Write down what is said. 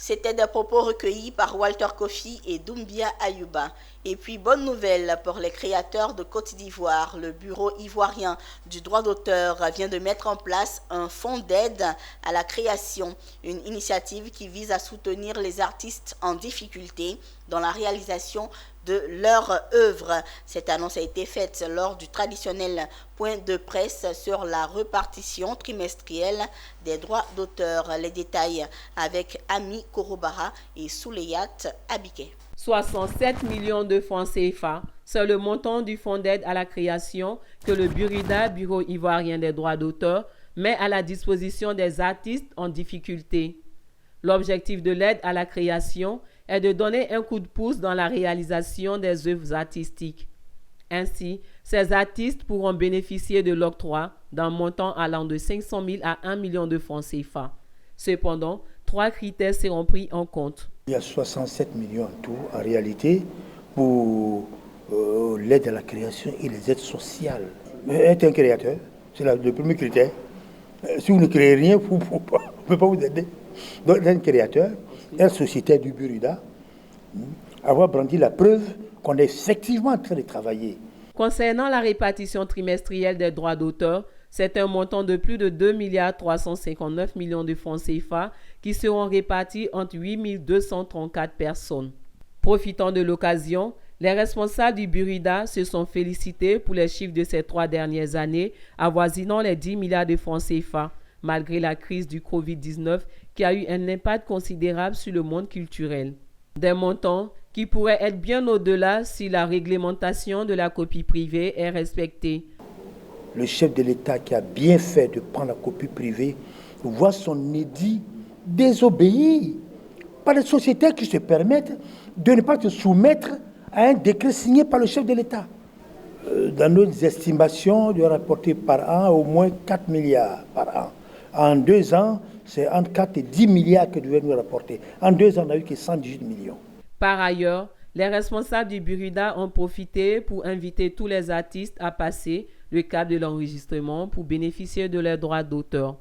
C'était des propos recueillis par Walter Kofi et Doumbia Ayuba. Et puis, bonne nouvelle pour les créateurs de Côte d'Ivoire. Le Bureau ivoirien du droit d'auteur vient de mettre en place un fonds d'aide à la création, une initiative qui vise à soutenir les artistes en difficulté dans la réalisation de leur œuvre. Cette annonce a été faite lors du traditionnel point de presse sur la répartition trimestrielle des droits d'auteur. Les détails avec Ami Korobara et Souleyat Abike. 67 millions de francs CFA, c'est le montant du fonds d'aide à la création que le Burida, Bureau ivoirien des droits d'auteur, met à la disposition des artistes en difficulté. L'objectif de l'aide à la création est de donner un coup de pouce dans la réalisation des œuvres artistiques. Ainsi, ces artistes pourront bénéficier de l'octroi d'un montant allant de 500 000 à 1 million de francs CFA. Cependant, 3 critères seront pris en compte. Il y a 67 millions en tout, en réalité, pour l'aide à la création et les aides sociales. Être un créateur, c'est le premier critère. Si vous ne créez rien, on ne peut pas vous aider. Donc, être un créateur, être sociétaire du Burida, avoir brandi la preuve qu'on est effectivement en train de travailler. Concernant la répartition trimestrielle des droits d'auteur, c'est un montant de plus de 2,359 milliards de francs CFA qui seront répartis entre 8 234 personnes. Profitant de l'occasion, les responsables du Burida se sont félicités pour les chiffres de ces 3 dernières années, avoisinant les 10 milliards de francs CFA, malgré la crise du Covid-19 qui a eu un impact considérable sur le monde culturel. Des montants qui pourraient être bien au-delà si la réglementation de la copie privée est respectée. Le chef de l'État qui a bien fait de prendre la copie privée voit son édit désobéir par les sociétés qui se permettent de ne pas se soumettre à un décret signé par le chef de l'État. Dans nos estimations, il doit rapporter par an au moins 4 milliards par an. En 2 ans, c'est entre 4 et 10 milliards que devait nous rapporter. En 2 ans, on n'a eu que 118 millions. Par ailleurs, les responsables du Burida ont profité pour inviter tous les artistes à passer le cap de l'enregistrement pour bénéficier de leurs droits d'auteur.